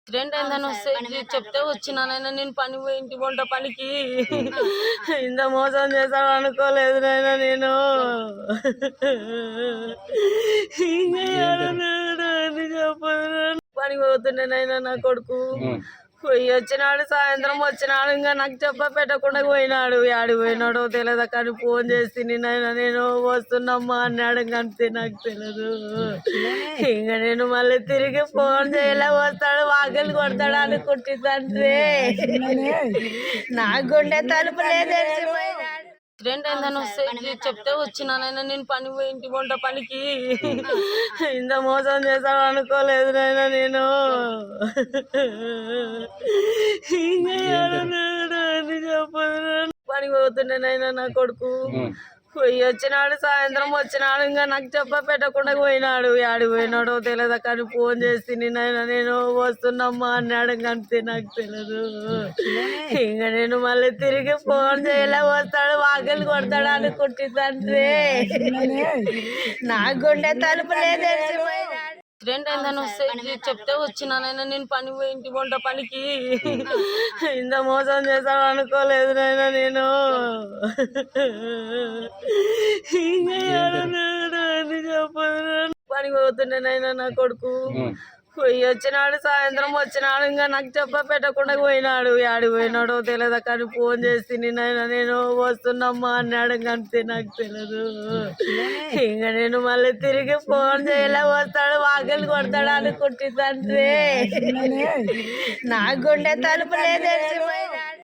accident అయిందని వస్తే చెప్తే వచ్చినానైనా నేను పని పోయి ఇంటి వంట పనికి ఇంత మోసం చేశాను అనుకోలేదు నాయన నేను పని పోతుండే నాయన నా కొడుకు పోయి వచ్చినాడు సాయంత్రం వచ్చినాడు ఇంకా నాకు చెప్ప పెట్టకుండా పోయినాడు ఆడికి పోయినాడో తెలియదు కానీ ఫోన్ చేసి నాయన నేను వస్తున్నామ్మా అన్నాడు అంతే నాకు తెలియదు ఇంకా నేను మళ్ళీ తిరిగి ఫోన్ చేయలే వస్తాడు వాకిలు కొడతాడు అనుకుంటుందంటే నా గుండె తలుపు లేదు యాక్సిడెంట్ అయిందని వస్తే చెప్తే వచ్చినానైనా నేను పని పోయి ఇంటి వంట పనికి ఇంత మోసం చేశాను అనుకోలేదు నాయన నేను పని పోతుండే నాయన నా కొడుకు పోయి వచ్చినాడు సాయంత్రం వచ్చినాడు ఇంకా నాకు చెప్ప పెట్టకుండా పోయినాడు ఆడికి పోయినాడో తెలియదు కానీ ఫోన్ చేసి నాయన నేను వస్తున్నామ్మా అన్నాడు అంతే నాకు తెలియదు ఇంకా నేను మళ్ళీ తిరిగి ఫోన్ చేయలే వస్తాడు వాకిలు కొడతాడు అనుకుంటుందంటే నా గుండె తలుపు లేదు యాక్సిడెంట్ అయిందని వస్తే చెప్తే వచ్చినానైనా నేను పని పోయి ఇంటి వంట పనికి ఇంత మోసం చేశాను అనుకోలేదు నాయన నేను పని పోతుండే నాయన నా కొడుకు పోయి వచ్చినాడు సాయంత్రం వచ్చినాడు ఇంకా నాకు చెప్ప పెట్టకుండా పోయినాడు ఆడికి పోయినాడో తెలియదు కానీ ఫోన్ చేసి నాయన నేను వస్తున్నామ్మా అన్నాడు అంతే నాకు తెలియదు ఇంకా నేను మళ్ళీ తిరిగి ఫోన్ చేయలే వస్తాడు వాకిలు కొడతాడు అనుకుంటుందంటే నా గుండె తలుపు లేదు